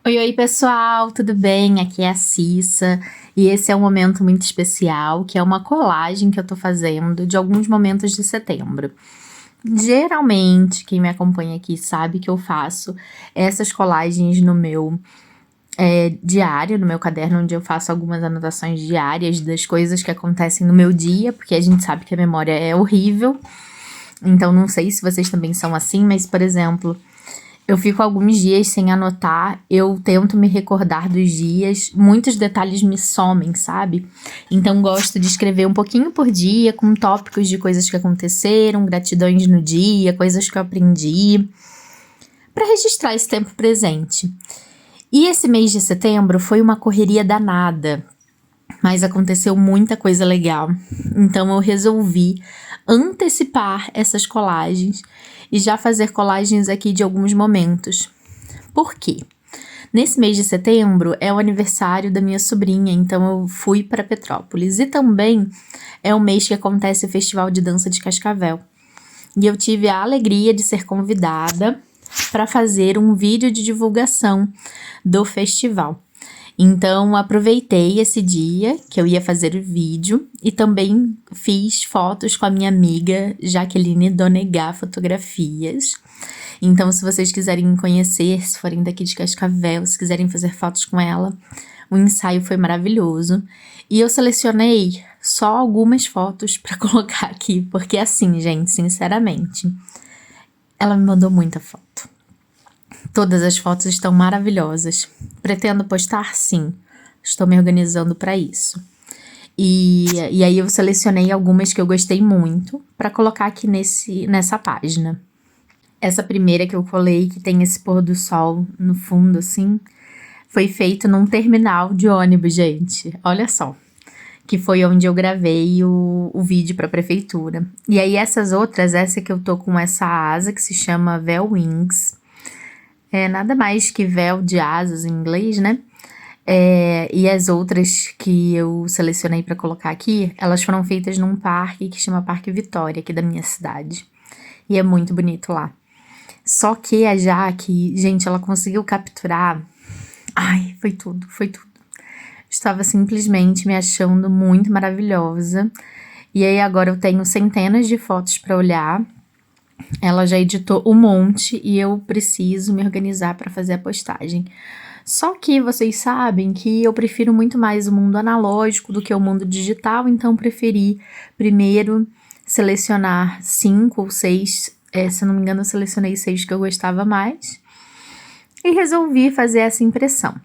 Oi, oi, pessoal, tudo bem? Aqui é a Cissa e esse é um momento muito especial, que é uma colagem que eu tô fazendo de alguns momentos de setembro. Geralmente, quem me acompanha aqui sabe que eu faço essas colagens no meu diário, no meu caderno, onde eu faço algumas anotações diárias das coisas que acontecem no meu dia, porque a gente sabe que a memória é horrível. Então, não sei se vocês também são assim, mas, por exemplo, eu fico alguns dias sem anotar, eu tento me recordar dos dias, muitos detalhes me somem, sabe? Então gosto de escrever um pouquinho por dia, com tópicos de coisas que aconteceram, gratidões no dia, coisas que eu aprendi, para registrar esse tempo presente. E esse mês de setembro foi uma correria danada, mas aconteceu muita coisa legal. Então eu resolvi antecipar essas colagens e já fazer colagens aqui de alguns momentos. Por quê? Nesse mês de setembro é o aniversário da minha sobrinha, então eu fui para Petrópolis. E também é o mês que acontece o Festival de Dança de Cascavel. E eu tive a alegria de ser convidada para fazer um vídeo de divulgação do festival. Então, aproveitei esse dia que eu ia fazer o vídeo e também fiz fotos com a minha amiga Jaqueline Donegar Fotografias. Então, se vocês quiserem me conhecer, se forem daqui de Cascavel, se quiserem fazer fotos com ela, o ensaio foi maravilhoso. E eu selecionei só algumas fotos para colocar aqui, porque assim, gente, sinceramente, ela me mandou muita foto. Todas as fotos estão maravilhosas. Pretendo postar? Sim. Estou me organizando para isso. E aí eu selecionei algumas que eu gostei muito para colocar aqui nessa página. Essa primeira que eu colei, que tem esse pôr do sol no fundo, assim, foi feita num terminal de ônibus, gente. Olha só. Que foi onde eu gravei o vídeo para a prefeitura. E aí essas outras, essa que eu tô com essa asa que se chama Véu Wings, é nada mais que véu de asas em inglês, né? E as outras que eu selecionei para colocar aqui, elas foram feitas num parque que chama Parque Vitória, aqui da minha cidade. E é muito bonito lá. Só que a Jaque, gente, ela conseguiu capturar. Ai, foi tudo, foi tudo. Estava simplesmente me achando muito maravilhosa. E aí agora eu tenho centenas de fotos para olhar. Ela já editou um monte e eu preciso me organizar para fazer a postagem. Só que vocês sabem que eu prefiro muito mais o mundo analógico do que o mundo digital, então preferi primeiro selecionar 5 ou 6, se eu não me engano eu selecionei 6 que eu gostava mais, e resolvi fazer essa impressão.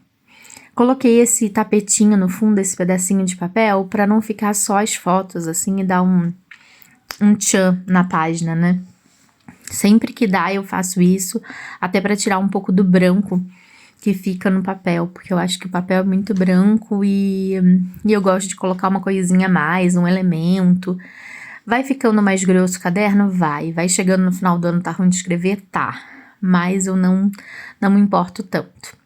Coloquei esse tapetinho no fundo, esse pedacinho de papel, para não ficar só as fotos assim e dar um tchan na página, né? Sempre que dá eu faço isso, até para tirar um pouco do branco que fica no papel, porque eu acho que o papel é muito branco e eu gosto de colocar uma coisinha a mais, um elemento. Vai ficando mais grosso o caderno? Vai chegando no final do ano, tá ruim de escrever? Tá, mas eu não me importo tanto.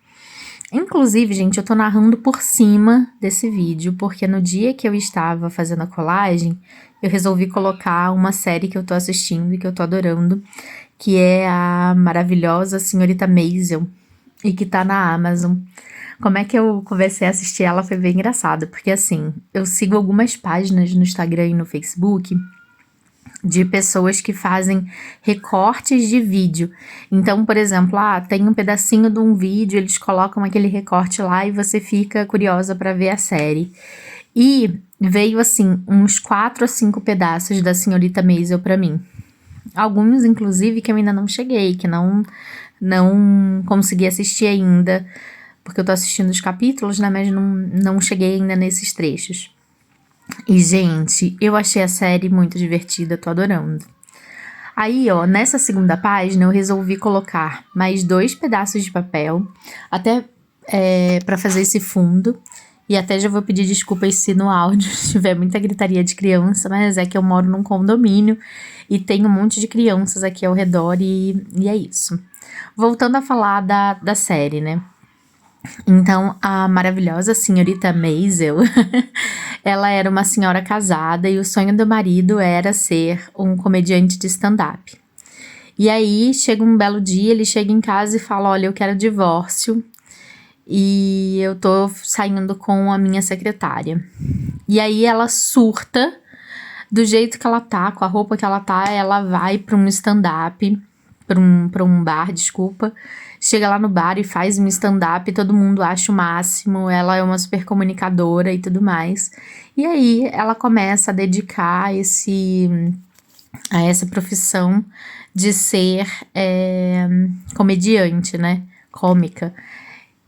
Inclusive, gente, eu tô narrando por cima desse vídeo, porque no dia que eu estava fazendo a colagem, eu resolvi colocar uma série que eu tô assistindo e que eu tô adorando, que é a maravilhosa Senhorita Maisel, e que tá na Amazon. Como é que eu comecei a assistir ela foi bem engraçado, porque assim, eu sigo algumas páginas no Instagram e no Facebook de pessoas que fazem recortes de vídeo. Então, por exemplo, tem um pedacinho de um vídeo, eles colocam aquele recorte lá e você fica curiosa para ver a série. E veio assim uns 4 ou 5 pedaços da Senhorita Maisel para mim. Alguns, inclusive, que eu ainda não cheguei, que não consegui assistir ainda, porque eu tô assistindo os capítulos, né, mas não cheguei ainda nesses trechos. E, gente, eu achei a série muito divertida, tô adorando. Aí, ó, nessa segunda página eu resolvi colocar mais 2 pedaços de papel, até para fazer esse fundo. E até já vou pedir desculpas se no áudio tiver muita gritaria de criança, mas é que eu moro num condomínio e tem um monte de crianças aqui ao redor e é isso. Voltando a falar da série, né? Então, a maravilhosa senhorita Maisel, ela era uma senhora casada e o sonho do marido era ser um comediante de stand-up. E aí, chega um belo dia, ele chega em casa e fala, olha, eu quero divórcio e eu tô saindo com a minha secretária. E aí ela surta do jeito que ela tá, com a roupa que ela tá, ela vai pra um stand-up, pra um bar, desculpa. Chega lá no bar e faz um stand-up, todo mundo acha o máximo, ela é uma super comunicadora e tudo mais. E aí ela começa a dedicar a essa profissão de ser comediante, né? Cômica.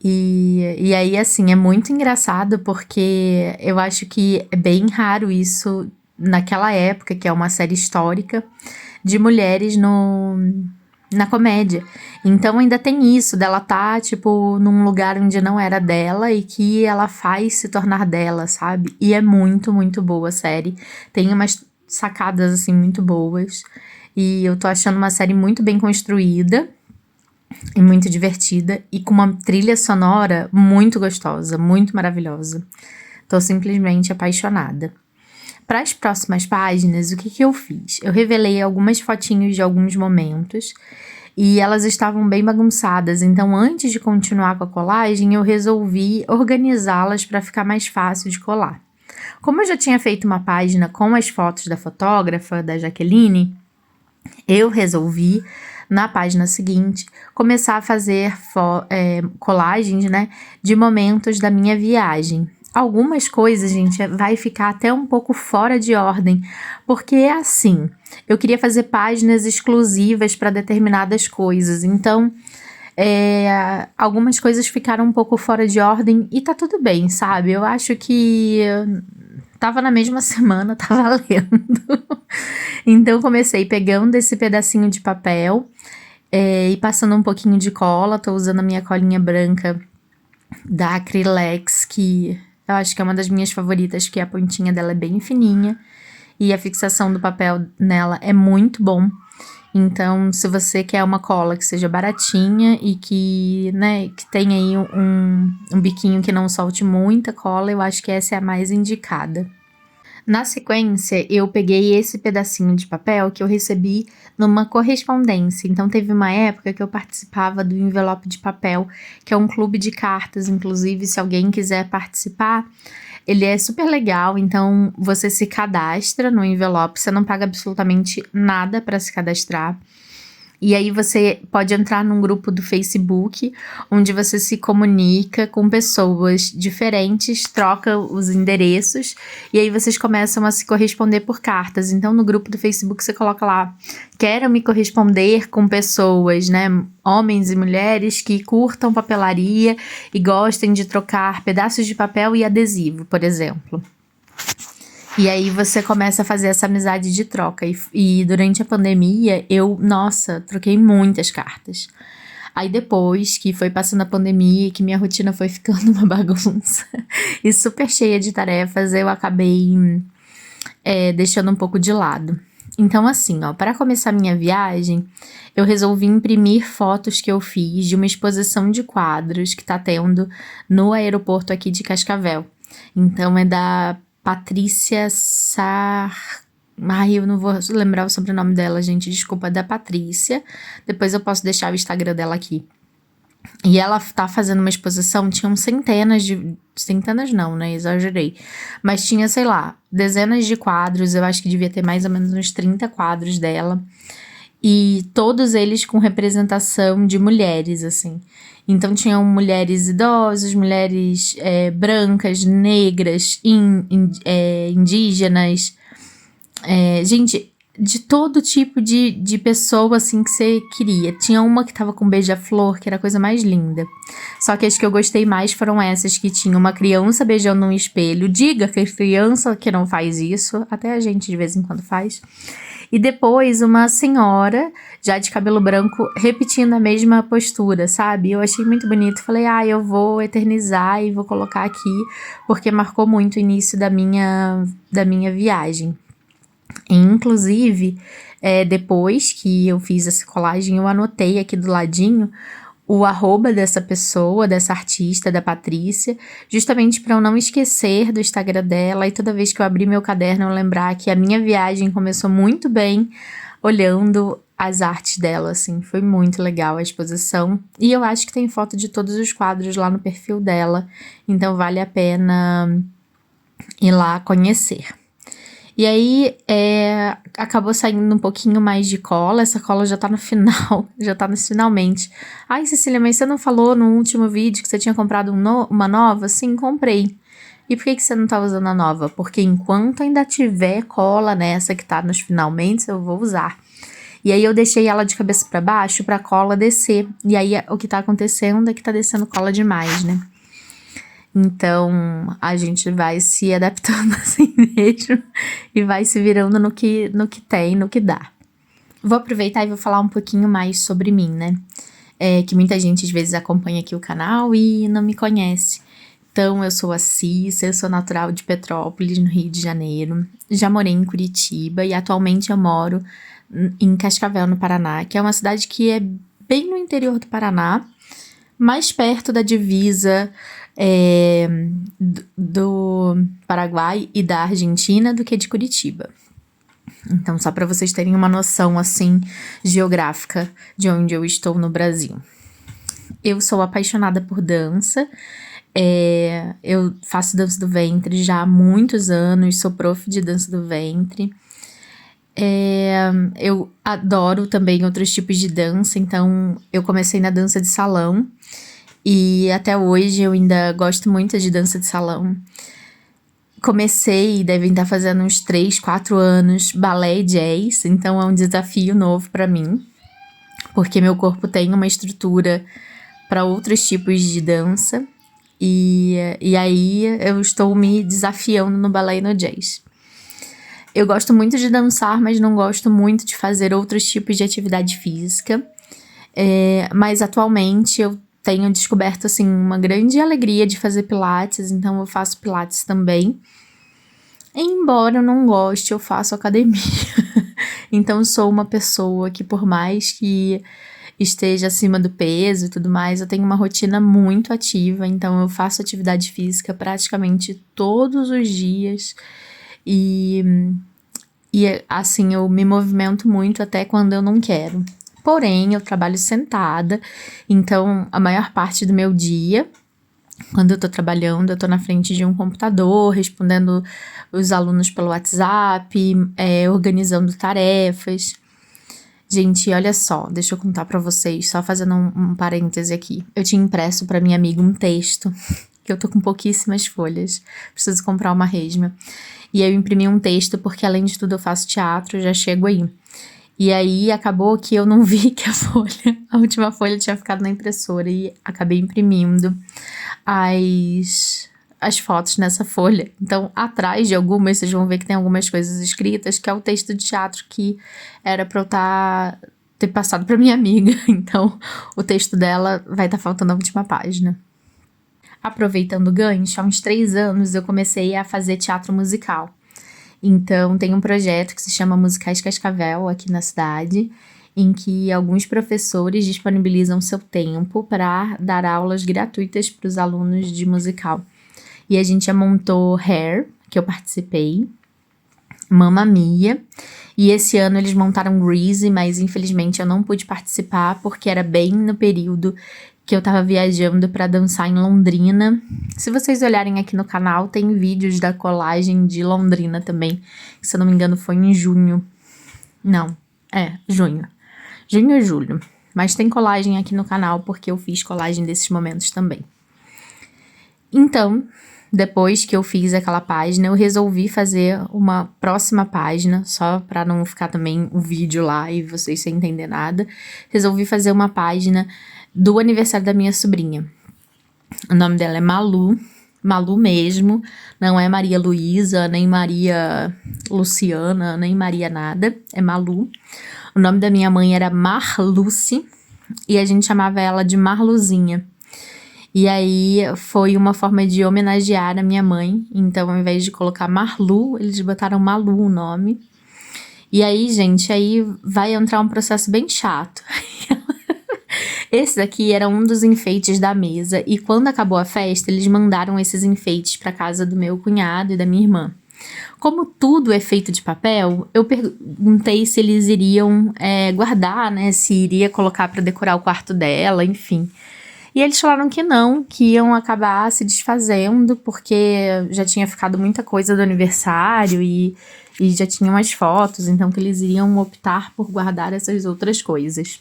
E aí, assim, é muito engraçado porque eu acho que é bem raro isso naquela época, que é uma série histórica, de mulheres na comédia. Então ainda tem isso dela tá, tipo, num lugar onde não era dela e que ela faz se tornar dela, sabe? E é muito, muito boa a série. Tem umas sacadas, assim, muito boas. E eu tô achando uma série muito bem construída e muito divertida e com uma trilha sonora muito gostosa, muito maravilhosa. Tô simplesmente apaixonada. Para as próximas páginas, o que eu fiz? Eu revelei algumas fotinhos de alguns momentos e elas estavam bem bagunçadas, então antes de continuar com a colagem, eu resolvi organizá-las para ficar mais fácil de colar. Como eu já tinha feito uma página com as fotos da fotógrafa, da Jaqueline, eu resolvi, na página seguinte, começar a fazer colagens, né, de momentos da minha viagem. Algumas coisas, gente, vai ficar até um pouco fora de ordem, porque é assim, eu queria fazer páginas exclusivas para determinadas coisas, então algumas coisas ficaram um pouco fora de ordem e tá tudo bem, sabe? Eu acho que tava na mesma semana, tá valendo. Então comecei pegando esse pedacinho de papel e passando um pouquinho de cola, tô usando a minha colinha branca da Acrylex, que eu acho que é uma das minhas favoritas, que a pontinha dela é bem fininha e a fixação do papel nela é muito bom. Então, se você quer uma cola que seja baratinha e que, né, que tenha aí um biquinho que não solte muita cola, eu acho que essa é a mais indicada. Na sequência, eu peguei esse pedacinho de papel que eu recebi numa correspondência. Então, teve uma época que eu participava do Envelope de Papel, que é um clube de cartas. Inclusive, se alguém quiser participar, ele é super legal. Então, você se cadastra no envelope, você não paga absolutamente nada para se cadastrar. E aí você pode entrar num grupo do Facebook, onde você se comunica com pessoas diferentes, troca os endereços, e aí vocês começam a se corresponder por cartas. Então, no grupo do Facebook, você coloca lá, quero me corresponder com pessoas, né, homens e mulheres que curtam papelaria e gostem de trocar pedaços de papel e adesivo, por exemplo. E aí você começa a fazer essa amizade de troca. E durante a pandemia, troquei muitas cartas. Aí depois que foi passando a pandemia e que minha rotina foi ficando uma bagunça e super cheia de tarefas, eu acabei deixando um pouco de lado. Então assim, para começar minha viagem, eu resolvi imprimir fotos que eu fiz de uma exposição de quadros que tá tendo no aeroporto aqui de Cascavel. Então é da Patrícia eu não vou lembrar o sobrenome dela, gente, desculpa, da Patrícia. Depois eu posso deixar o Instagram dela aqui. E ela tá fazendo uma exposição, tinham centenas não, né, exagerei. Mas tinha, sei lá, dezenas de quadros, eu acho que devia ter mais ou menos uns 30 quadros dela. E todos eles com representação de mulheres, assim. Então, tinham mulheres idosas, mulheres brancas, negras, indígenas. Gente, de todo tipo de pessoa, assim, que você queria. Tinha uma que tava com beija-flor, que era a coisa mais linda. Só que as que eu gostei mais foram essas que tinham uma criança beijando um espelho. Diga que a criança que não faz isso, até a gente de vez em quando faz. E depois uma senhora, já de cabelo branco, repetindo a mesma postura, sabe? Eu achei muito bonito. Falei, eu vou eternizar e vou colocar aqui, porque marcou muito o início da minha viagem. E, inclusive, depois que eu fiz essa colagem, eu anotei aqui do ladinho o arroba dessa pessoa, dessa artista, da Patrícia, justamente para eu não esquecer do Instagram dela e toda vez que eu abrir meu caderno eu lembrar que a minha viagem começou muito bem olhando as artes dela, assim, foi muito legal a exposição. E eu acho que tem foto de todos os quadros lá no perfil dela, então vale a pena ir lá conhecer. E aí, acabou saindo um pouquinho mais de cola, essa cola já tá no final, já tá nos finalmente. Ai, Cecília, mas você não falou no último vídeo que você tinha comprado uma nova? Sim, comprei. E por que você não tá usando a nova? Porque enquanto ainda tiver cola nessa que tá nos finalmente, eu vou usar. E aí eu deixei ela de cabeça pra baixo pra cola descer. E aí o que tá acontecendo é que tá descendo cola demais, né? Então, a gente vai se adaptando assim mesmo e vai se virando no que tem, no que dá. Vou aproveitar e vou falar um pouquinho mais sobre mim, né? Que muita gente às vezes acompanha aqui o canal e não me conhece. Então, eu sou a Cissa, eu sou natural de Petrópolis, no Rio de Janeiro. Já morei em Curitiba e atualmente eu moro em Cascavel, no Paraná, que é uma cidade que é bem no interior do Paraná, mais perto da divisa do Paraguai e da Argentina do que de Curitiba. Então, só para vocês terem uma noção, assim, geográfica de onde eu estou no Brasil. Eu sou apaixonada por dança, eu faço dança do ventre já há muitos anos, sou prof de dança do ventre. Eu adoro também outros tipos de dança, então eu comecei na dança de salão e até hoje eu ainda gosto muito de dança de salão. Comecei, devem estar fazendo uns 3, 4 anos, balé e jazz, então é um desafio novo para mim, porque meu corpo tem uma estrutura para outros tipos de dança e aí eu estou me desafiando no balé e no jazz. Eu gosto muito de dançar, mas não gosto muito de fazer outros tipos de atividade física. Mas atualmente eu tenho descoberto, assim, uma grande alegria de fazer pilates, então eu faço pilates também. Embora eu não goste, eu faço academia. Então eu sou uma pessoa que, por mais que esteja acima do peso e tudo mais, eu tenho uma rotina muito ativa, então eu faço atividade física praticamente todos os dias. E assim, eu me movimento muito até quando eu não quero. Porém, eu trabalho sentada, então a maior parte do meu dia, quando eu tô trabalhando, eu tô na frente de um computador, respondendo os alunos pelo WhatsApp, organizando tarefas. Gente, olha só, deixa eu contar pra vocês, só fazendo um parêntese aqui. Eu tinha impresso pra minha amiga um texto, que eu tô com pouquíssimas folhas, preciso comprar uma resma. E aí eu imprimi um texto, porque além de tudo eu faço teatro, já chego aí. E aí acabou que eu não vi que a última folha tinha ficado na impressora e acabei imprimindo as fotos nessa folha. Então, atrás de algumas, vocês vão ver que tem algumas coisas escritas, que é o texto de teatro que era pra eu ter passado pra minha amiga. Então, o texto dela vai estar faltando a última página. Aproveitando o gancho, há uns 3 anos eu comecei a fazer teatro musical. Então, tem um projeto que se chama Musicais Cascavel, aqui na cidade, em que alguns professores disponibilizam seu tempo para dar aulas gratuitas para os alunos de musical. E a gente já montou Hair, que eu participei, Mamma Mia, e esse ano eles montaram Grease, mas infelizmente eu não pude participar porque era bem no período que eu tava viajando pra dançar em Londrina. Se vocês olharem aqui no canal, tem vídeos da colagem de Londrina também, que, se eu não me engano foi em junho. Não, junho. Junho ou julho. Mas tem colagem aqui no canal porque eu fiz colagem desses momentos também. Então, depois que eu fiz aquela página, eu resolvi fazer uma próxima página, só pra não ficar também o vídeo lá e vocês sem entender nada. Resolvi fazer uma página do aniversário da minha sobrinha. O nome dela é Malu, Malu mesmo, não é Maria Luísa, nem Maria Luciana, nem Maria nada, é Malu. O nome da minha mãe era Marluce e a gente chamava ela de Marluzinha. E aí foi uma forma de homenagear a minha mãe, então ao invés de colocar Marlu, eles botaram Malu o nome. E aí, gente, aí vai entrar um processo bem chato. Esse daqui era um dos enfeites da mesa e quando acabou a festa, eles mandaram esses enfeites para casa do meu cunhado e da minha irmã. como tudo é feito de papel, eu perguntei se eles iriam guardar, né? Se iria colocar para decorar o quarto dela, enfim. E eles falaram que não, que iam acabar se desfazendo, porque já tinha ficado muita coisa do aniversário e já tinham as fotos, então que eles iriam optar por guardar essas outras coisas.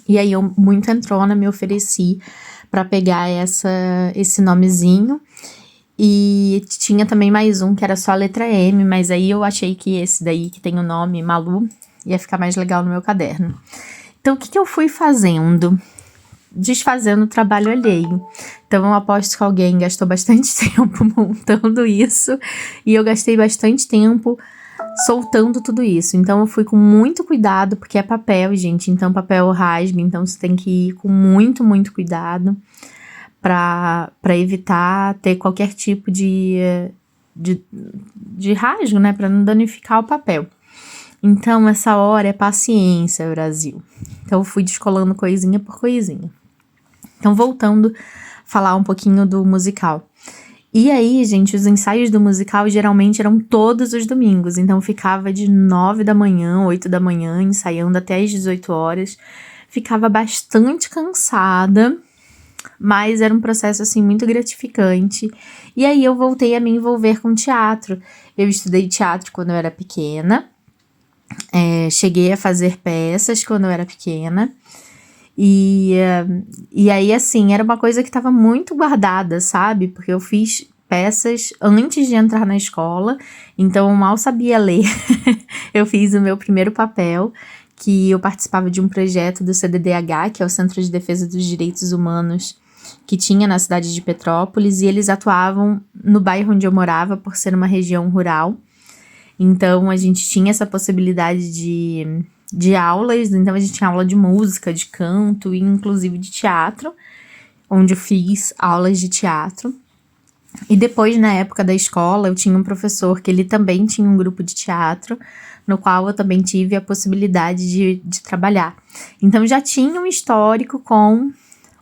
E aí eu, muito entrona, me ofereci para pegar esse nomezinho. E tinha também mais um que era só a letra M, mas aí eu achei que esse daí, que tem o nome Malu, ia ficar mais legal no meu caderno. Então, o que eu fui fazendo? Desfazendo o trabalho alheio. Então, eu aposto que alguém gastou bastante tempo montando isso, e eu gastei bastante tempo soltando tudo isso. Então, eu fui com muito cuidado, porque é papel, gente, então papel rasga, então você tem que ir com muito, muito cuidado para evitar ter qualquer tipo de rasgo, né, para não danificar o papel. Então, essa hora é paciência, Brasil. Então, eu fui descolando coisinha por coisinha. Então, voltando a falar um pouquinho do musical. E aí, gente, os ensaios do musical geralmente eram todos os domingos. Então, ficava de 9 da manhã, 8 da manhã, ensaiando até as 18 horas. Ficava bastante cansada, mas era um processo, assim, muito gratificante. E aí, eu voltei a me envolver com teatro. Eu estudei teatro quando eu era pequena. Cheguei a fazer peças quando eu era pequena. E aí, assim, era uma coisa que estava muito guardada, sabe? Porque eu fiz peças antes de entrar na escola, então eu mal sabia ler. Eu fiz o meu primeiro papel, que eu participava de um projeto do CDDH, que é o Centro de Defesa dos Direitos Humanos, que tinha na cidade de Petrópolis, e eles atuavam no bairro onde eu morava, por ser uma região rural. Então, a gente tinha essa possibilidade de aulas, então a gente tinha aula de música, de canto e inclusive de teatro, onde eu fiz aulas de teatro. E depois, na época da escola, eu tinha um professor que ele também tinha um grupo de teatro, no qual eu também tive a possibilidade de trabalhar. Então, já tinha um histórico com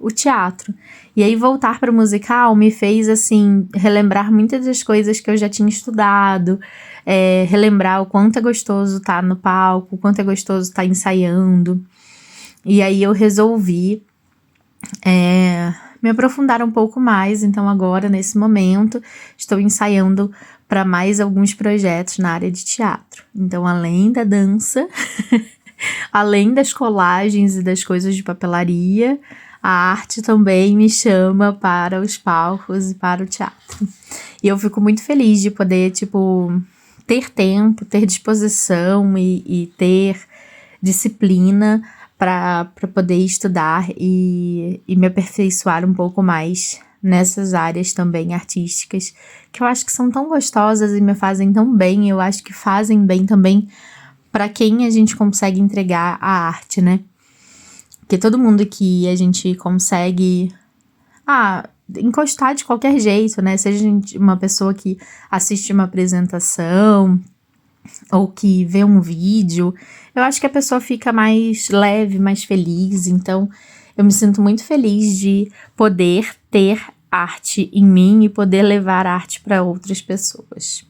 o teatro. E aí, voltar para o musical me fez, assim, relembrar muitas das coisas que eu já tinha estudado, relembrar o quanto é gostoso estar no palco, o quanto é gostoso estar ensaiando. E aí, eu resolvi me aprofundar um pouco mais. Então, agora, nesse momento, estou ensaiando para mais alguns projetos na área de teatro. Então, além da dança, além das colagens e das coisas de papelaria, a arte também me chama para os palcos e para o teatro. E eu fico muito feliz de poder, ter tempo, ter disposição e ter disciplina para poder estudar e me aperfeiçoar um pouco mais nessas áreas também artísticas, que eu acho que são tão gostosas e me fazem tão bem. Eu acho que fazem bem também para quem a gente consegue entregar a arte, né? Porque todo mundo que a gente consegue encostar de qualquer jeito, né? Seja uma pessoa que assiste uma apresentação ou que vê um vídeo, eu acho que a pessoa fica mais leve, mais feliz. Então, eu me sinto muito feliz de poder ter arte em mim e poder levar arte para outras pessoas.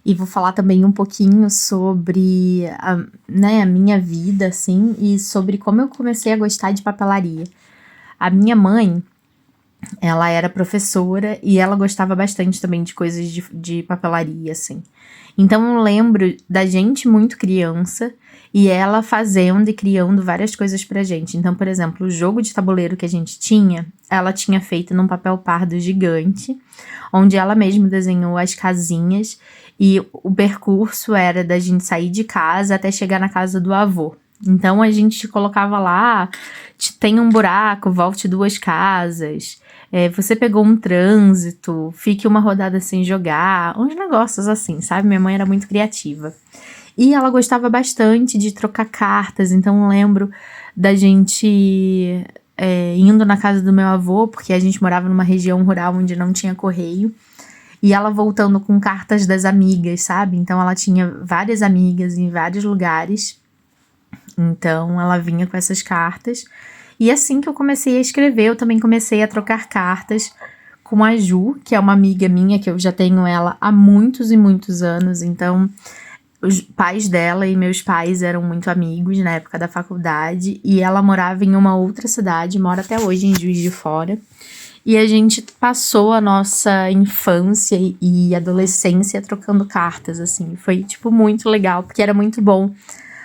E vou falar também um pouquinho sobre a minha vida, assim, e sobre como eu comecei a gostar de papelaria. A minha mãe, ela era professora e ela gostava bastante também de coisas de papelaria, assim. Então, eu lembro da gente muito criança e ela fazendo e criando várias coisas pra gente. Então, por exemplo, o jogo de tabuleiro que a gente tinha, ela tinha feito num papel pardo gigante, onde ela mesma desenhou as casinhas e o percurso era da gente sair de casa até chegar na casa do avô. Então, a gente colocava lá, tem um buraco, volte 2 casas, você pegou um trânsito, fique uma rodada sem jogar, uns negócios assim, sabe? Minha mãe era muito criativa. E ela gostava bastante de trocar cartas, então eu lembro da gente indo na casa do meu avô, porque a gente morava numa região rural onde não tinha correio, e ela voltando com cartas das amigas, sabe? Então ela tinha várias amigas em vários lugares, então ela vinha com essas cartas. E assim que eu comecei a escrever, eu também comecei a trocar cartas com a Ju, que é uma amiga minha, que eu já tenho ela há muitos e muitos anos. Então, os pais dela e meus pais eram muito amigos na época da faculdade. E ela morava em uma outra cidade, mora até hoje em Juiz de Fora. E a gente passou a nossa infância e adolescência trocando cartas, assim. Foi, tipo, muito legal, porque era muito bom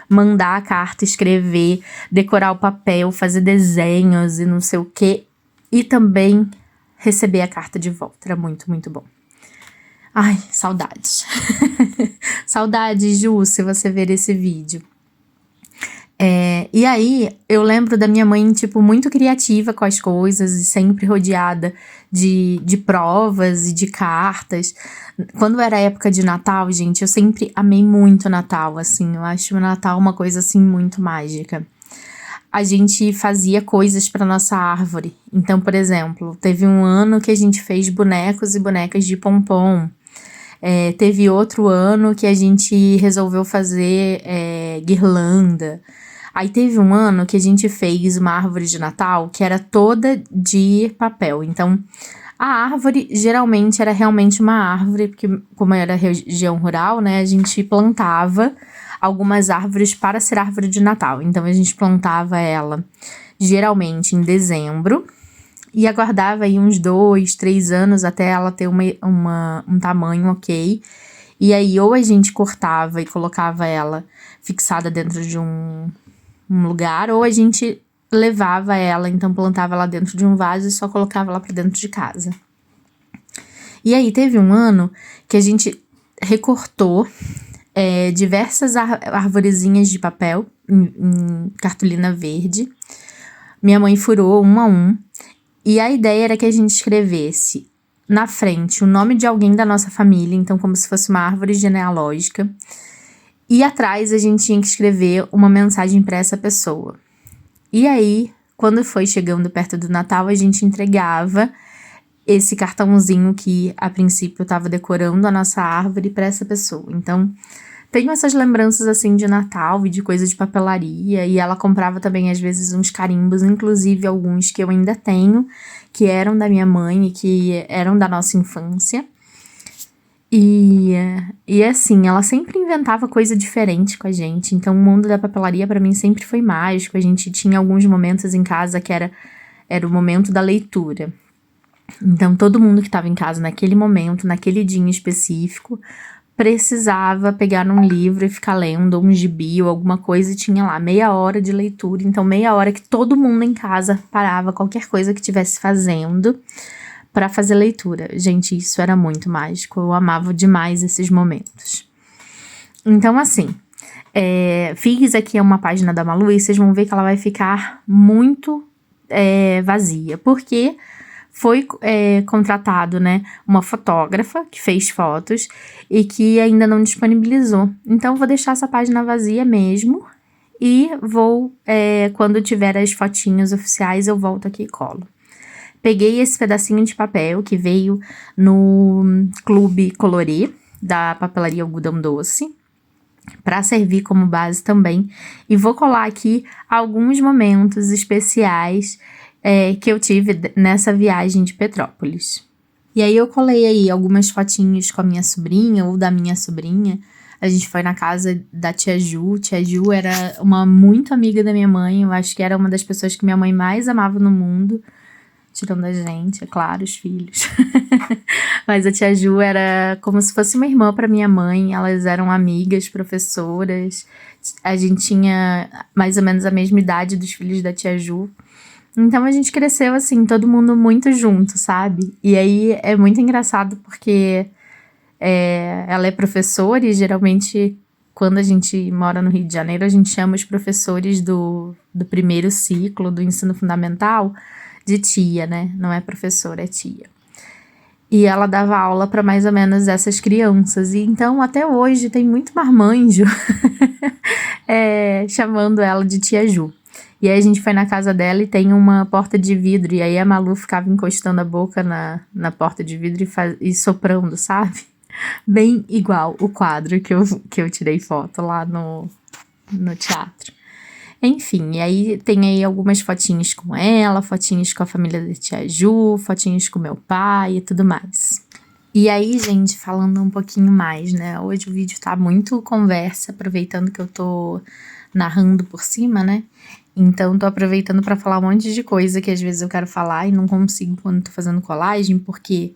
mandar a carta, escrever, decorar o papel, fazer desenhos e não sei o quê. E também receber a carta de volta. Era muito, muito bom. Ai, saudades. Saudades, Ju, se você ver esse vídeo. E aí, eu lembro da minha mãe, tipo, muito criativa com as coisas e sempre rodeada de provas e de cartas. Quando era época de Natal, gente, eu sempre amei muito Natal, assim. Eu acho o Natal uma coisa, assim, muito mágica. A gente fazia coisas para nossa árvore. Então, por exemplo, teve um ano que a gente fez bonecos e bonecas de pompom. Teve outro ano que a gente resolveu fazer guirlanda. Aí teve um ano que a gente fez uma árvore de Natal que era toda de papel. Então, a árvore geralmente era realmente uma árvore, porque como era região rural, né, a gente plantava algumas árvores para ser árvore de Natal. Então, a gente plantava ela geralmente em dezembro e aguardava aí uns 2, 3 anos até ela ter um tamanho ok. E aí, ou a gente cortava e colocava ela fixada dentro de um lugar, ou a gente levava ela, então plantava ela dentro de um vaso e só colocava ela pra dentro de casa. E aí teve um ano que a gente recortou diversas arvorezinhas de papel em cartolina verde. Minha mãe furou um a um. E a ideia era que a gente escrevesse na frente o nome de alguém da nossa família, então como se fosse uma árvore genealógica. E atrás a gente tinha que escrever uma mensagem para essa pessoa. E aí, quando foi chegando perto do Natal, a gente entregava esse cartãozinho que, a princípio, estava decorando a nossa árvore para essa pessoa. Então, tenho essas lembranças, assim, de Natal e de coisa de papelaria. E ela comprava também, às vezes, uns carimbos, inclusive alguns que eu ainda tenho, que eram da minha mãe e que eram da nossa infância. E assim, ela sempre inventava coisa diferente com a gente. Então, o mundo da papelaria pra mim sempre foi mágico. A gente tinha alguns momentos em casa que era o momento da leitura. Então, todo mundo que estava em casa naquele momento, naquele dia em específico, precisava pegar um livro e ficar lendo, ou um gibi ou alguma coisa, e tinha lá meia hora de leitura. Então, meia hora que todo mundo em casa parava qualquer coisa que estivesse fazendo para fazer leitura. Gente, isso era muito mágico. Eu amava demais esses momentos. Então, assim, fiz aqui uma página da Malu e vocês vão ver que ela vai ficar muito vazia. Porque foi contratado, né, uma fotógrafa que fez fotos e que ainda não disponibilizou. Então, vou deixar essa página vazia mesmo. E vou, quando tiver as fotinhas oficiais, eu volto aqui e colo. Peguei esse pedacinho de papel que veio no Clube Colorê, da papelaria Algodão Doce, para servir como base também. E vou colar aqui alguns momentos especiais que eu tive nessa viagem de Petrópolis. E aí eu colei aí algumas fotinhos com a minha sobrinha ou da minha sobrinha. A gente foi na casa da tia Ju. Tia Ju era uma muito amiga da minha mãe. Eu acho que era uma das pessoas que minha mãe mais amava no mundo. Tirando a gente, é claro, os filhos. Mas a tia Ju era como se fosse uma irmã para minha mãe. Elas eram amigas, professoras. A gente tinha mais ou menos a mesma idade dos filhos da tia Ju. Então a gente cresceu assim, todo mundo muito junto, sabe? E aí é muito engraçado porque ela é professora e geralmente quando a gente mora no Rio de Janeiro a gente chama os professores do primeiro ciclo do ensino fundamental de tia, né? Não é professora, é tia. E ela dava aula para mais ou menos essas crianças. E então, até hoje, tem muito marmanjo chamando ela de tia Ju. E aí a gente foi na casa dela e tem uma porta de vidro. E aí a Malu ficava encostando a boca na porta de vidro e soprando, sabe? Bem igual o quadro que eu tirei foto lá no teatro. Enfim, e aí tem aí algumas fotinhas com ela, fotinhas com a família da tia Ju, fotinhas com meu pai e tudo mais. E aí, gente, falando um pouquinho mais, né? Hoje o vídeo tá muito conversa, aproveitando que eu tô narrando por cima, né? Então, tô aproveitando pra falar um monte de coisa que às vezes eu quero falar e não consigo quando tô fazendo colagem, porque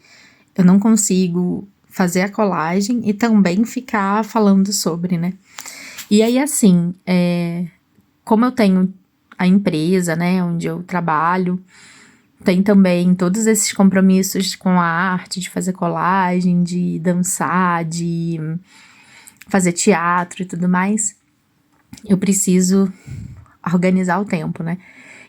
eu não consigo fazer a colagem e também ficar falando sobre, né? E aí, assim, como eu tenho a empresa, né, onde eu trabalho, tem também todos esses compromissos com a arte, de fazer colagem, de dançar, de fazer teatro e tudo mais, eu preciso organizar o tempo, né?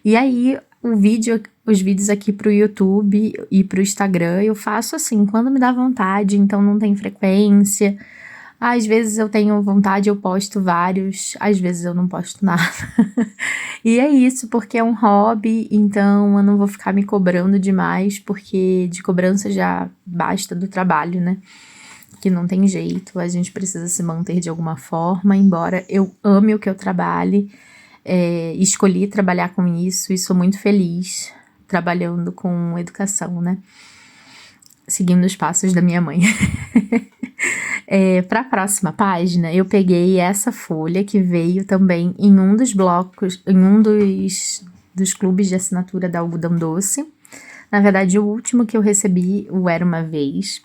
E aí, os vídeos aqui pro YouTube e pro Instagram eu faço assim, quando me dá vontade, então não tem frequência. Às vezes eu tenho vontade, eu posto vários, às vezes eu não posto nada. E é isso, porque é um hobby, então eu não vou ficar me cobrando demais, porque de cobrança já basta do trabalho, né? Que não tem jeito, a gente precisa se manter de alguma forma, embora eu ame o que eu trabalhe, escolhi trabalhar com isso e sou muito feliz trabalhando com educação, né? Seguindo os passos da minha mãe. Para a próxima página, eu peguei essa folha que veio também em um dos blocos, em um dos clubes de assinatura da Algodão Doce. Na verdade, o último que eu recebi, o Era Uma Vez.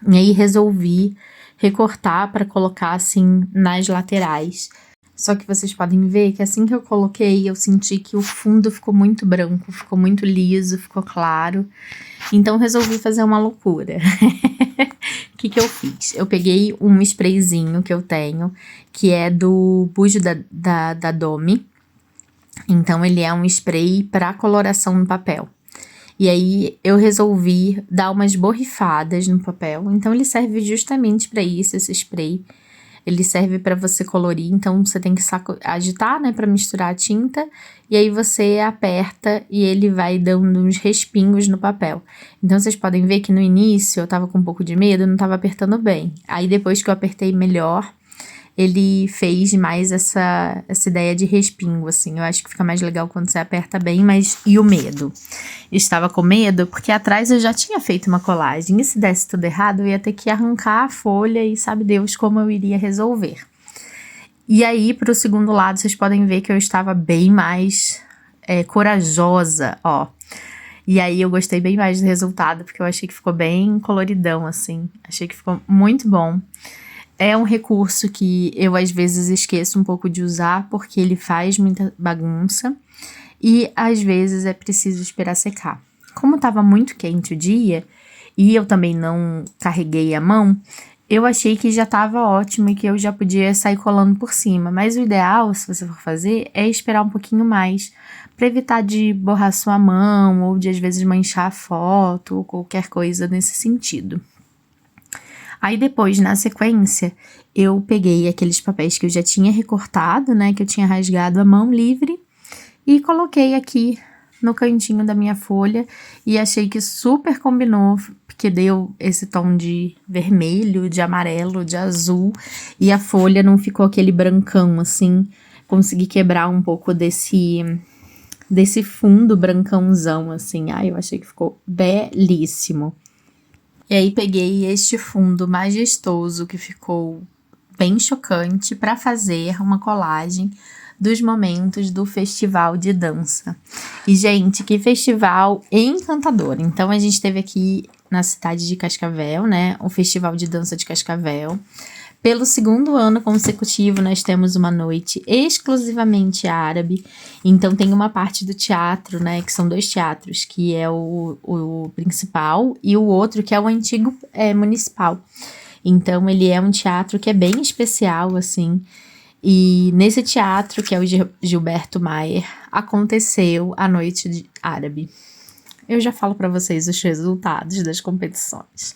E aí resolvi recortar para colocar assim nas laterais. Só que vocês podem ver que assim que eu coloquei, eu senti que o fundo ficou muito branco, ficou muito liso, ficou claro. Então resolvi fazer uma loucura. O que eu fiz? Eu peguei um sprayzinho que eu tenho, que é do Bujo da Domi. Então ele é um spray para coloração no papel. E aí eu resolvi dar umas borrifadas no papel. Então ele serve justamente para isso, esse spray. Ele serve para você colorir, então você tem que agitar, né, para misturar a tinta, e aí você aperta e ele vai dando uns respingos no papel. Então vocês podem ver que no início eu tava com um pouco de medo, não tava apertando bem. Aí depois que eu apertei melhor, ele fez mais essa ideia de respingo, assim. Eu acho que fica mais legal quando você aperta bem, mas e o medo? Estava com medo porque atrás eu já tinha feito uma colagem, e se desse tudo errado, eu ia ter que arrancar a folha e sabe Deus como eu iria resolver. E aí, pro segundo lado, vocês podem ver que eu estava bem mais corajosa, ó. E aí eu gostei bem mais do resultado, porque eu achei que ficou bem coloridão, assim. Achei que ficou muito bom. É um recurso que eu às vezes esqueço um pouco de usar, porque ele faz muita bagunça. E às vezes é preciso esperar secar. Como estava muito quente o dia, e eu também não carreguei a mão, eu achei que já estava ótimo e que eu já podia sair colando por cima. Mas o ideal, se você for fazer, é esperar um pouquinho mais, para evitar de borrar sua mão, ou de às vezes manchar a foto, ou qualquer coisa nesse sentido. Aí depois, na sequência, eu peguei aqueles papéis que eu já tinha recortado, né, que eu tinha rasgado a mão livre, e coloquei aqui no cantinho da minha folha, e achei que super combinou, porque deu esse tom de vermelho, de amarelo, de azul, e a folha não ficou aquele brancão, assim. Consegui quebrar um pouco desse fundo brancãozão, assim. Ai, eu achei que ficou belíssimo. E aí peguei este fundo majestoso que ficou bem chocante para fazer uma colagem dos momentos do festival de dança. E, gente, que festival encantador! Então, a gente teve aqui na cidade de Cascavel, né, o Festival de Dança de Cascavel. Pelo segundo ano consecutivo, nós temos uma noite exclusivamente árabe. Então, tem uma parte do teatro, né, que são 2 teatros, que é o principal e o outro, que é o antigo municipal. Então, ele é um teatro que é bem especial, assim. E nesse teatro, que é o Gilberto Mayer, aconteceu a noite árabe. Eu já falo para vocês os resultados das competições.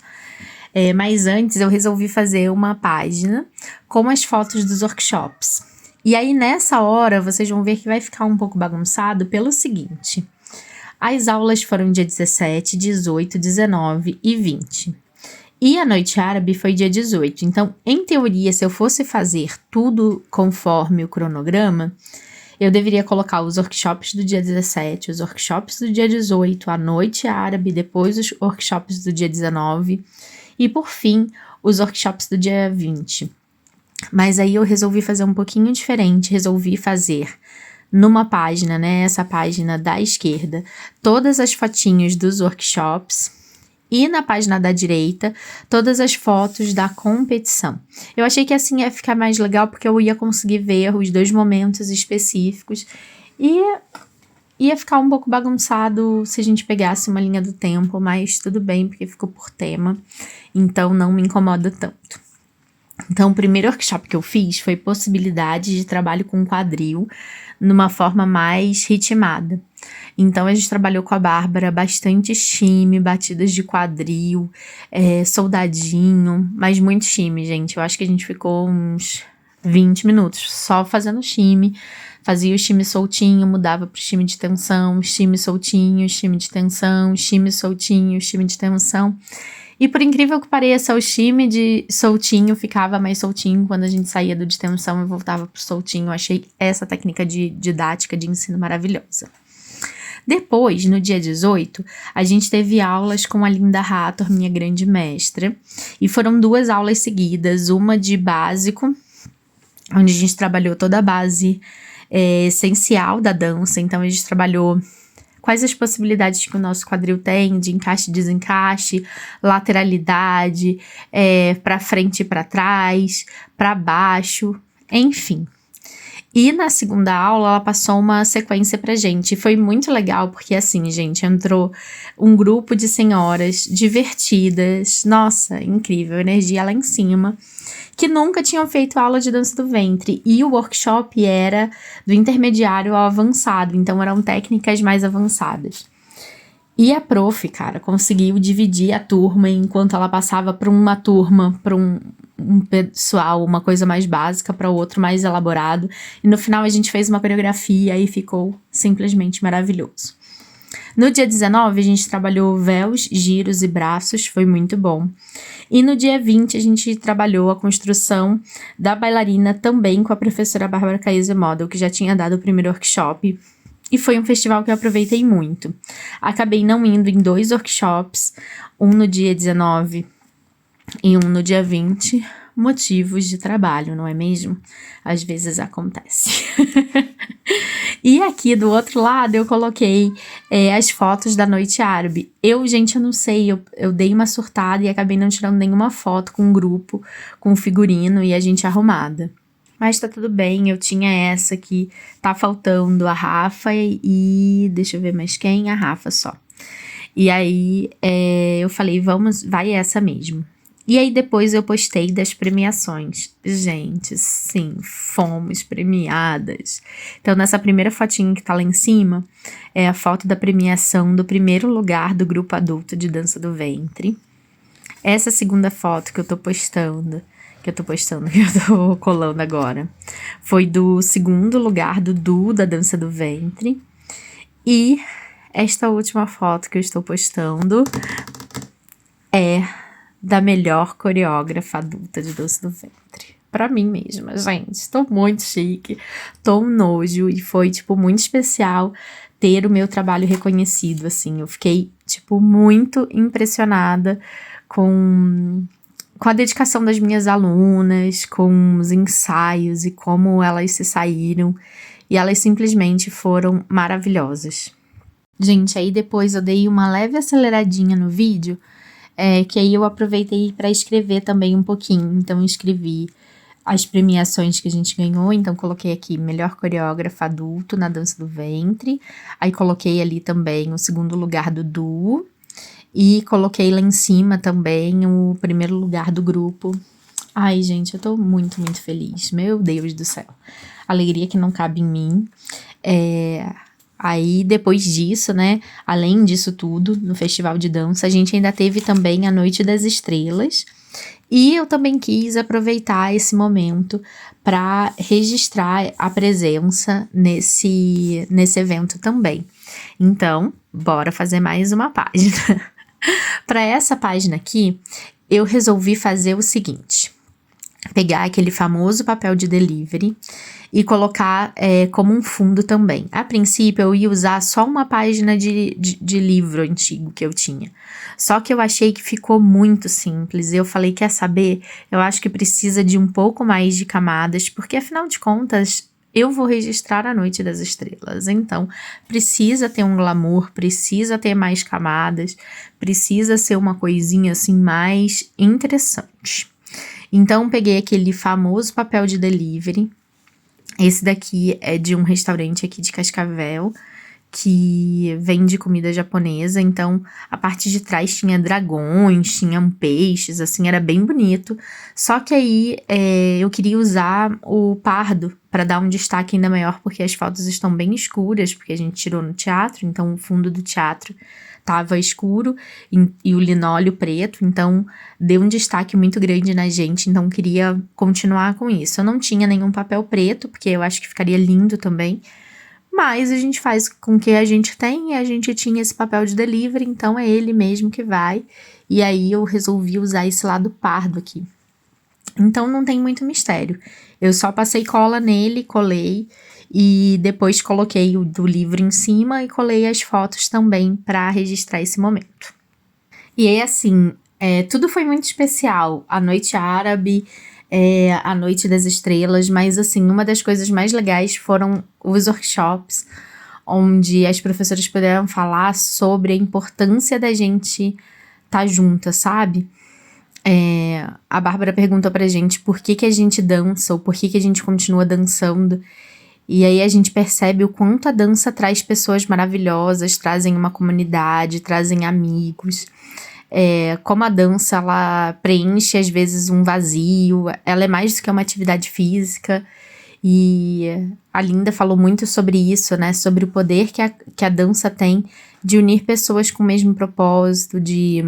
Mas antes eu resolvi fazer uma página com as fotos dos workshops. E aí nessa hora vocês vão ver que vai ficar um pouco bagunçado pelo seguinte. As aulas foram dia 17, 18, 19 e 20. E a noite árabe foi dia 18. Então, em teoria, se eu fosse fazer tudo conforme o cronograma, Eu deveria colocar os workshops do dia 17, os workshops do dia 18, a noite árabe, depois os workshops do dia 19 e, por fim, os workshops do dia 20. Mas aí eu resolvi fazer um pouquinho diferente, resolvi fazer numa página, né, essa página da esquerda, todas as fotinhos dos workshops e na página da direita, todas as fotos da competição. Eu achei que assim ia ficar mais legal porque eu ia conseguir ver os 2 momentos específicos e ia ficar um pouco bagunçado se a gente pegasse uma linha do tempo, mas tudo bem porque ficou por tema, então não me incomoda tanto. Então, o primeiro workshop que eu fiz foi possibilidade de trabalho com quadril numa forma mais ritmada. Então, a gente trabalhou com a Bárbara bastante shimmy, batidas de quadril, soldadinho, mas muito shimmy, gente. Eu acho que a gente ficou uns 20 minutos só fazendo shimmy. Fazia o shimmy soltinho, mudava pro shimmy de tensão, shimmy soltinho, shimmy de tensão, shimmy soltinho, shimmy de tensão. E por incrível que pareça, o shimmy de soltinho ficava mais soltinho quando a gente saía do de tensão e voltava pro soltinho. Eu achei essa técnica de didática de ensino maravilhosa. Depois, no dia 18, a gente teve aulas com a Linda Hathor, minha grande mestra. E foram 2 aulas seguidas, uma de básico, onde a gente trabalhou toda a base essencial da dança. Então, a gente trabalhou quais as possibilidades que o nosso quadril tem de encaixe e desencaixe, lateralidade, para frente e para trás, para baixo, enfim. E na segunda aula, ela passou uma sequência pra gente. E foi muito legal, porque assim, gente, entrou um grupo de senhoras divertidas. Nossa, incrível, energia lá em cima. Que nunca tinham feito aula de dança do ventre. E o workshop era do intermediário ao avançado. Então, eram técnicas mais avançadas. E a prof, cara, conseguiu dividir a turma enquanto ela passava para uma turma, para um pessoal, uma coisa mais básica, para o outro mais elaborado. E no final a gente fez uma coreografia e ficou simplesmente maravilhoso. No dia 19 a gente trabalhou véus, giros e braços, foi muito bom. E no dia 20 a gente trabalhou a construção da bailarina também com a professora Bárbara Caese Model, que já tinha dado o primeiro workshop. E foi um festival que eu aproveitei muito. Acabei não indo em 2 workshops, um no dia 19 e um no dia 20, motivos de trabalho, não é mesmo? Às vezes acontece. E aqui do outro lado eu coloquei as fotos da noite árabe. Gente, eu não sei, eu dei uma surtada e acabei não tirando nenhuma foto com o grupo, com o figurino e a gente arrumada. Mas tá tudo bem, eu tinha essa que tá faltando, a Rafa e deixa eu ver mais quem, a Rafa só. E aí eu falei, vai essa mesmo. E aí depois eu postei das premiações. Gente, sim, fomos premiadas. Então nessa primeira fotinha que tá lá em cima, é a foto da premiação do primeiro lugar do grupo adulto de dança do ventre. Essa segunda foto que eu tô postando, que eu tô colando agora, foi do segundo lugar do duo da dança do ventre. E esta última foto que eu estou postando é da melhor coreógrafa adulta de dança do ventre. Pra mim mesma, gente. Tô muito chique, tô um nojo e foi, tipo, muito especial ter o meu trabalho reconhecido, assim. Eu fiquei, tipo, muito impressionada com a dedicação das minhas alunas, com os ensaios e como elas se saíram. E elas simplesmente foram maravilhosas. Gente, aí depois eu dei uma leve aceleradinha no vídeo, que aí eu aproveitei para escrever também um pouquinho. Então, eu escrevi as premiações que a gente ganhou. Então, coloquei aqui melhor coreógrafa adulto na dança do ventre. Aí, coloquei ali também o segundo lugar do duo. E coloquei lá em cima também o primeiro lugar do grupo. Ai, gente, eu tô muito, muito feliz. Meu Deus do céu. Alegria que não cabe em mim. Aí, depois disso, né, além disso tudo, no festival de dança, a gente ainda teve também a Noite das Estrelas. E eu também quis aproveitar esse momento para registrar a presença nesse evento também. Então, bora fazer mais uma página. Para essa página aqui, eu resolvi fazer o seguinte. pegar aquele famoso papel de delivery e colocar como um fundo também. A princípio, eu ia usar só uma página de livro antigo que eu tinha. Só que eu achei que ficou muito simples. Eu falei, quer saber? Eu acho que precisa de um pouco mais de camadas, porque afinal de contas, eu vou registrar a Noite das Estrelas. Então, precisa ter um glamour, precisa ter mais camadas, precisa ser uma coisinha assim mais interessante. Então, peguei aquele famoso papel de delivery. Esse daqui é de um restaurante aqui de Cascavel, que vende comida japonesa. Então, a parte de trás tinha dragões, tinham peixes, assim, era bem bonito. Só que aí, eu queria usar o pardo para dar um destaque ainda maior, porque as fotos estão bem escuras, porque a gente tirou no teatro, então o fundo do teatro tava escuro e o linóleo preto, então deu um destaque muito grande na gente, então queria continuar com isso. Eu não tinha nenhum papel preto, porque eu acho que ficaria lindo também, mas a gente faz com o que a gente tem, e a gente tinha esse papel de delivery, então é ele mesmo que vai, e aí eu resolvi usar esse lado pardo aqui. Então não tem muito mistério, eu só passei cola nele, colei, e depois coloquei o do livro em cima e colei as fotos também para registrar esse momento. E aí, assim, tudo foi muito especial. A noite árabe, a noite das estrelas, mas, assim, uma das coisas mais legais foram os workshops, onde as professoras puderam falar sobre a importância da gente estar junta, sabe? A Bárbara perguntou pra gente por que a gente dança ou por que a gente continua dançando. E aí a gente percebe o quanto a dança traz pessoas maravilhosas, trazem uma comunidade, trazem amigos. Como a dança, ela preenche às vezes um vazio, ela é mais do que uma atividade física. E a Linda falou muito sobre isso, né? Sobre o poder que a dança tem de unir pessoas com o mesmo propósito, de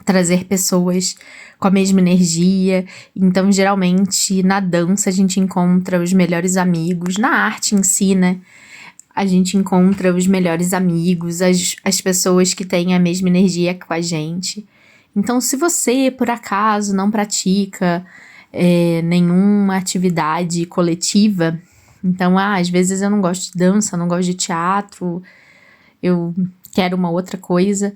trazer pessoas com a mesma energia. Então, geralmente, na dança a gente encontra os melhores amigos, na arte em si, né? A gente encontra os melhores amigos, as pessoas que têm a mesma energia com a gente. Então, se você, por acaso, não pratica nenhuma atividade coletiva, então, às vezes eu não gosto de dança, não gosto de teatro, eu quero uma outra coisa,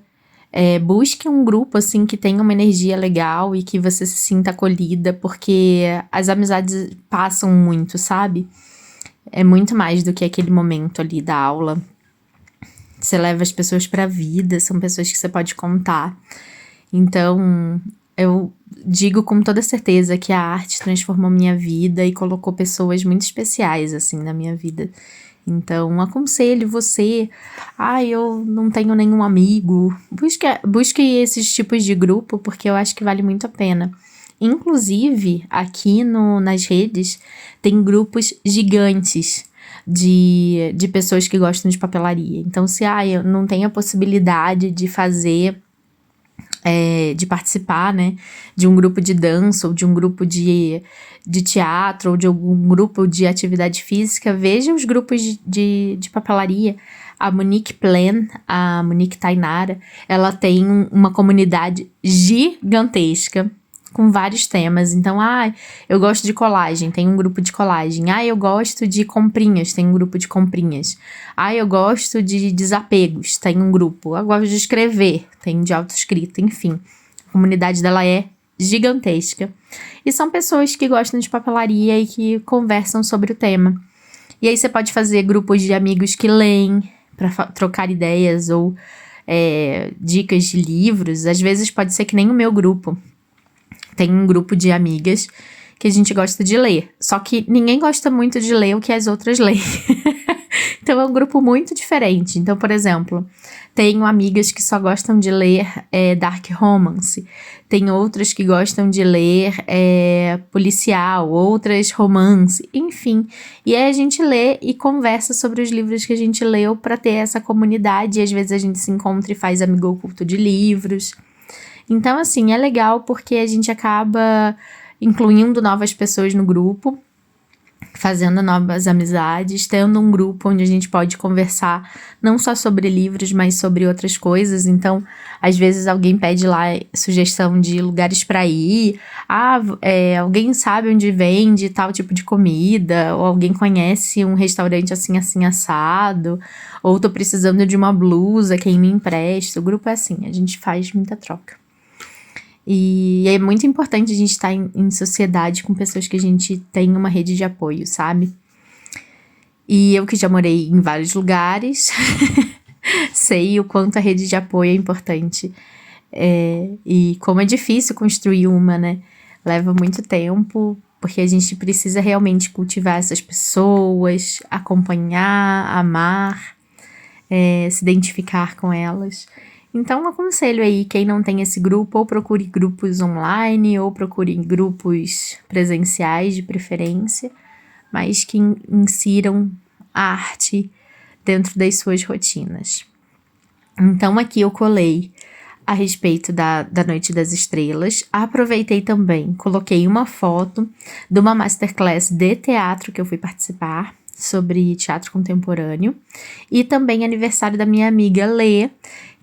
busque um grupo, assim, que tenha uma energia legal e que você se sinta acolhida, porque as amizades passam muito, sabe? É muito mais do que aquele momento ali da aula. Você leva as pessoas pra vida, são pessoas que você pode contar. Então, eu digo com toda certeza que a arte transformou minha vida e colocou pessoas muito especiais, assim, na minha vida. Então, aconselho você, eu não tenho nenhum amigo, busque esses tipos de grupo, porque eu acho que vale muito a pena. Inclusive, aqui nas redes, tem grupos gigantes de pessoas que gostam de papelaria. Então, se eu não tenho a possibilidade de fazer, de participar, né, de um grupo de dança ou de um grupo de teatro ou de algum grupo de atividade física, veja os grupos de papelaria. A Monique Plan, a Monique Tainara, ela tem uma comunidade gigantesca com vários temas. Então, eu gosto de colagem, tem um grupo de colagem. Eu gosto de comprinhas, tem um grupo de comprinhas. Eu gosto de desapegos, tem um grupo. Eu gosto de escrever, tem de autoescrita, enfim. A comunidade dela é gigantesca. E são pessoas que gostam de papelaria e que conversam sobre o tema. E aí você pode fazer grupos de amigos que leem para trocar ideias ou dicas de livros. Às vezes pode ser que nem o meu grupo. Tem um grupo de amigas que a gente gosta de ler. Só que ninguém gosta muito de ler o que as outras leem. Então é um grupo muito diferente. Então, por exemplo, tenho amigas que só gostam de ler dark romance. Tem outras que gostam de ler policial, outras romance, enfim. E aí a gente lê e conversa sobre os livros que a gente leu para ter essa comunidade. E às vezes a gente se encontra e faz amigo oculto de livros. Então, assim, é legal porque a gente acaba incluindo novas pessoas no grupo. fazendo novas amizades, tendo um grupo onde a gente pode conversar não só sobre livros, mas sobre outras coisas. Então, às vezes alguém pede lá sugestão de lugares para ir. Alguém sabe onde vende tal tipo de comida, ou alguém conhece um restaurante assim, assim, assado, ou tô precisando de uma blusa, quem me empresta. O grupo é assim, a gente faz muita troca. E é muito importante a gente estar em sociedade com pessoas que a gente tem uma rede de apoio, sabe? E eu que já morei em vários lugares, sei o quanto a rede de apoio é importante. E como é difícil construir uma, né? Leva muito tempo, porque a gente precisa realmente cultivar essas pessoas, acompanhar, amar, se identificar com elas. Então, aconselho aí, quem não tem esse grupo, ou procure grupos online, ou procure grupos presenciais de preferência, mas que insiram a arte dentro das suas rotinas. Então, aqui eu colei a respeito da Noite das Estrelas. Aproveitei também, coloquei uma foto de uma masterclass de teatro que eu fui participar, sobre teatro contemporâneo, e também aniversário da minha amiga Lê,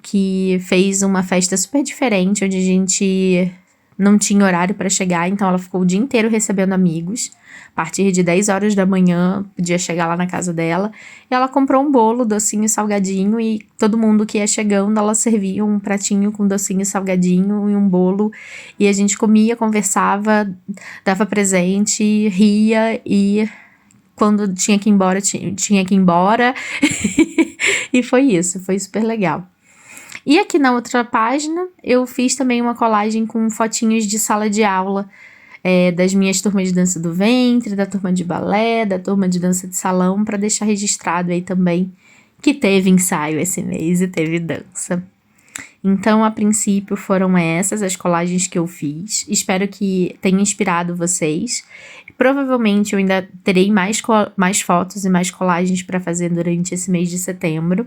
que fez uma festa super diferente, onde a gente não tinha horário para chegar, então ela ficou o dia inteiro recebendo amigos. A partir de 10 horas da manhã, podia chegar lá na casa dela. E ela comprou um bolo, docinho e salgadinho, e todo mundo que ia chegando, ela servia um pratinho com docinho e salgadinho e um bolo. E a gente comia, conversava, dava presente, ria, e quando tinha que ir embora, tinha que ir embora. E foi isso, foi super legal. E aqui na outra página, eu fiz também uma colagem com fotinhos de sala de aula, das minhas turmas de dança do ventre, da turma de balé, da turma de dança de salão, para deixar registrado aí também que teve ensaio esse mês e teve dança. Então, a princípio, foram essas as colagens que eu fiz. Espero que tenha inspirado vocês. Provavelmente eu ainda terei mais fotos e mais colagens para fazer durante esse mês de setembro.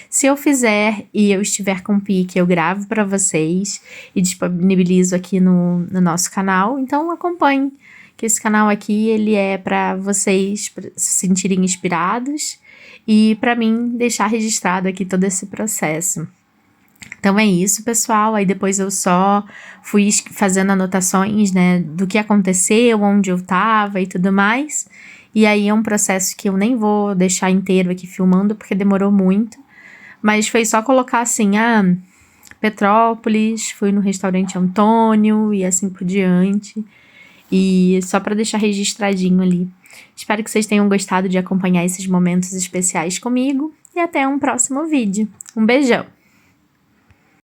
Se eu fizer e eu estiver com pique, eu gravo para vocês e disponibilizo aqui no nosso canal. Então acompanhe, que esse canal aqui ele é para vocês se sentirem inspirados e para mim deixar registrado aqui todo esse processo. Então é isso, pessoal. Aí depois eu só fui fazendo anotações, né, do que aconteceu, onde eu tava e tudo mais. E aí é um processo que eu nem vou deixar inteiro aqui filmando, porque demorou muito. Mas foi só colocar assim, Petrópolis, fui no restaurante Antônio e assim por diante. E só para deixar registradinho ali. Espero que vocês tenham gostado de acompanhar esses momentos especiais comigo. E até um próximo vídeo. Um beijão!